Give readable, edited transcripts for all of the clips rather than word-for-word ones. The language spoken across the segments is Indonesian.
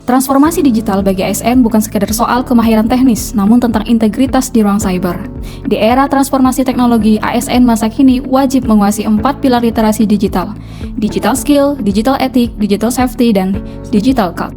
Transformasi digital bagi ASN bukan sekedar soal kemahiran teknis, namun tentang integritas di ruang cyber. Di era transformasi teknologi, ASN masa kini wajib menguasai 4 pilar literasi digital: digital skill, digital ethic, digital safety, dan digital cult.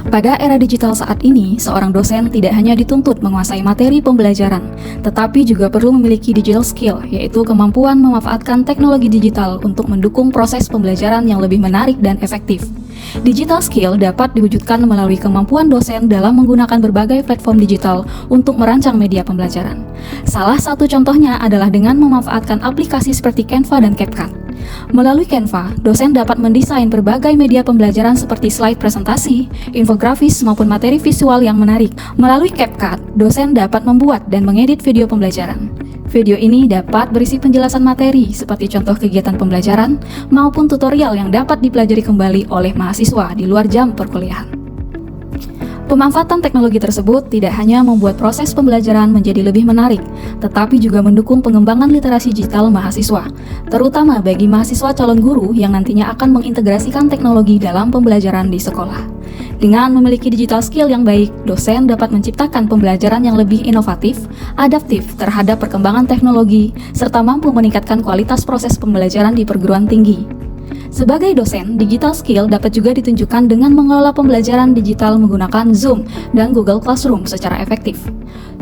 Pada era digital saat ini, seorang dosen tidak hanya dituntut menguasai materi pembelajaran, tetapi juga perlu memiliki digital skill, yaitu kemampuan memanfaatkan teknologi digital untuk mendukung proses pembelajaran yang lebih menarik dan efektif. Digital skill dapat diwujudkan melalui kemampuan dosen dalam menggunakan berbagai platform digital untuk merancang media pembelajaran. Salah satu contohnya adalah dengan memanfaatkan aplikasi seperti Canva dan CapCut. Melalui Canva, dosen dapat mendesain berbagai media pembelajaran seperti slide presentasi, infografis, maupun materi visual yang menarik. Melalui CapCut, dosen dapat membuat dan mengedit video pembelajaran. Video ini dapat berisi penjelasan materi seperti contoh kegiatan pembelajaran maupun tutorial yang dapat dipelajari kembali oleh mahasiswa di luar jam perkuliahan. Pemanfaatan teknologi tersebut tidak hanya membuat proses pembelajaran menjadi lebih menarik, tetapi juga mendukung pengembangan literasi digital mahasiswa, terutama bagi mahasiswa calon guru yang nantinya akan mengintegrasikan teknologi dalam pembelajaran di sekolah. Dengan memiliki digital skill yang baik, dosen dapat menciptakan pembelajaran yang lebih inovatif, adaptif terhadap perkembangan teknologi, serta mampu meningkatkan kualitas proses pembelajaran di perguruan tinggi. Sebagai dosen, digital skill dapat juga ditunjukkan dengan mengelola pembelajaran digital menggunakan Zoom dan Google Classroom secara efektif.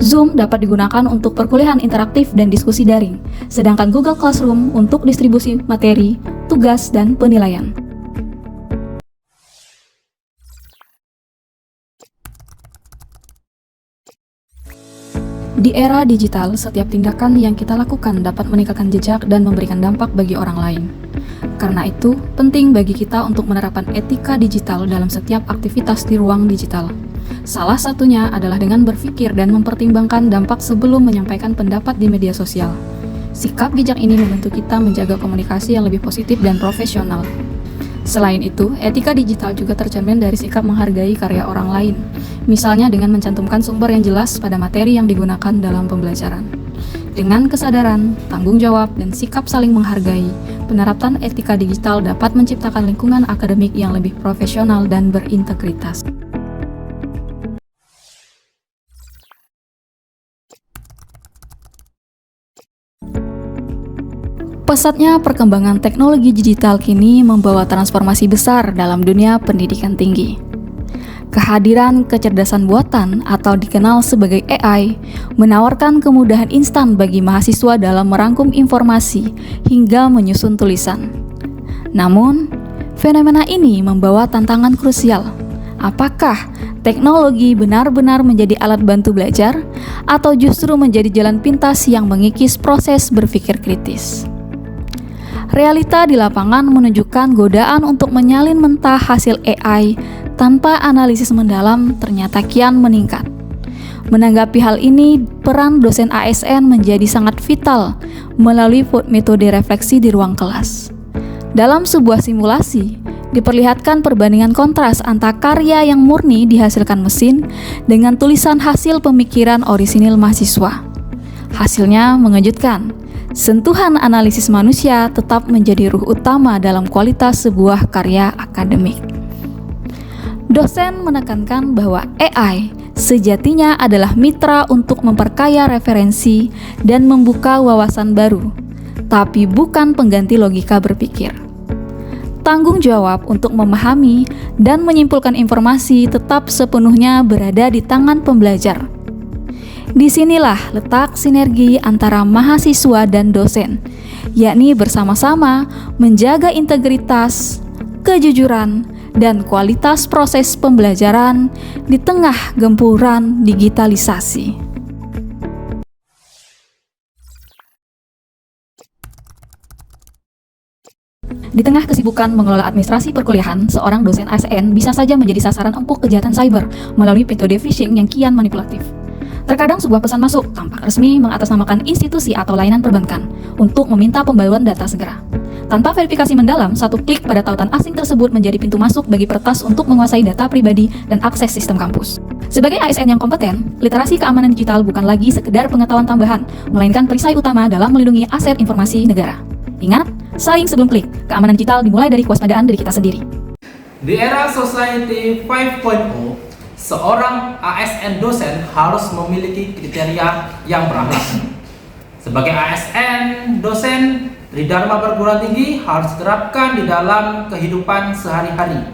Zoom dapat digunakan untuk perkuliahan interaktif dan diskusi daring, sedangkan Google Classroom untuk distribusi materi, tugas, dan penilaian. Di era digital, setiap tindakan yang kita lakukan dapat meningkatkan jejak dan memberikan dampak bagi orang lain. Karena itu, penting bagi kita untuk menerapkan etika digital dalam setiap aktivitas di ruang digital. Salah satunya adalah dengan berpikir dan mempertimbangkan dampak sebelum menyampaikan pendapat di media sosial. Sikap bijak ini membantu kita menjaga komunikasi yang lebih positif dan profesional. Selain itu, etika digital juga tercermin dari sikap menghargai karya orang lain, misalnya dengan mencantumkan sumber yang jelas pada materi yang digunakan dalam pembelajaran. Dengan kesadaran, tanggung jawab, dan sikap saling menghargai, penerapan etika digital dapat menciptakan lingkungan akademik yang lebih profesional dan berintegritas. Pesatnya perkembangan teknologi digital kini membawa transformasi besar dalam dunia pendidikan tinggi. Kehadiran kecerdasan buatan atau dikenal sebagai AI menawarkan kemudahan instan bagi mahasiswa dalam merangkum informasi hingga menyusun tulisan. Namun, fenomena ini membawa tantangan krusial. Apakah teknologi benar-benar menjadi alat bantu belajar atau justru menjadi jalan pintas yang mengikis proses berpikir kritis? Realita di lapangan menunjukkan godaan untuk menyalin mentah hasil AI tanpa analisis mendalam ternyata kian meningkat. Menanggapi hal ini, peran dosen ASN menjadi sangat vital melalui metode refleksi di ruang kelas. Dalam sebuah simulasi, diperlihatkan perbandingan kontras antara karya yang murni dihasilkan mesin dengan tulisan hasil pemikiran orisinil mahasiswa. Hasilnya mengejutkan. Sentuhan analisis manusia tetap menjadi ruh utama dalam kualitas sebuah karya akademik. Dosen menekankan bahwa AI sejatinya adalah mitra untuk memperkaya referensi dan membuka wawasan baru, tapi bukan pengganti logika berpikir. Tanggung jawab untuk memahami dan menyimpulkan informasi tetap sepenuhnya berada di tangan pembelajar. Disinilah letak sinergi antara mahasiswa dan dosen, yakni bersama-sama menjaga integritas, kejujuran, dan kualitas proses pembelajaran di tengah gempuran digitalisasi. Di tengah kesibukan mengelola administrasi perkuliahan, seorang dosen ASN bisa saja menjadi sasaran empuk kejahatan cyber melalui metode phishing yang kian manipulatif. Terkadang sebuah pesan masuk tampak resmi mengatasnamakan institusi atau layanan perbankan untuk meminta pembayaran data segera. Tanpa verifikasi mendalam, satu klik pada tautan asing tersebut menjadi pintu masuk bagi peretas untuk menguasai data pribadi dan akses sistem kampus. Sebagai ASN yang kompeten, literasi keamanan digital bukan lagi sekedar pengetahuan tambahan, melainkan perisai utama dalam melindungi aset informasi negara. Ingat, saring sebelum klik, keamanan digital dimulai dari kewaspadaan diri kita sendiri. Di era Society 5.0, seorang ASN dosen harus memiliki kriteria yang berakhlak. Sebagai ASN dosen, Tridharma perguruan tinggi harus diterapkan di dalam kehidupan sehari-hari.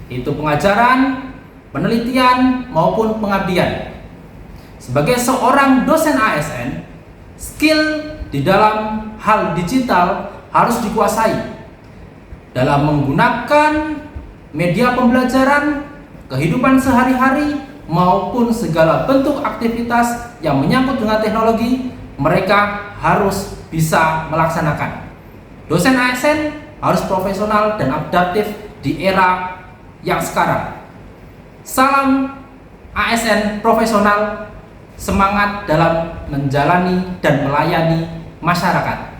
Itu pengajaran, penelitian, maupun pengabdian. Sebagai seorang dosen ASN, skill di dalam hal digital harus dikuasai dalam menggunakan media pembelajaran, kehidupan sehari-hari, maupun segala bentuk aktivitas yang menyangkut dengan teknologi, mereka harus bisa melaksanakan. Dosen ASN harus profesional dan adaptif di era yang sekarang. Salam ASN profesional, semangat dalam menjalani dan melayani masyarakat.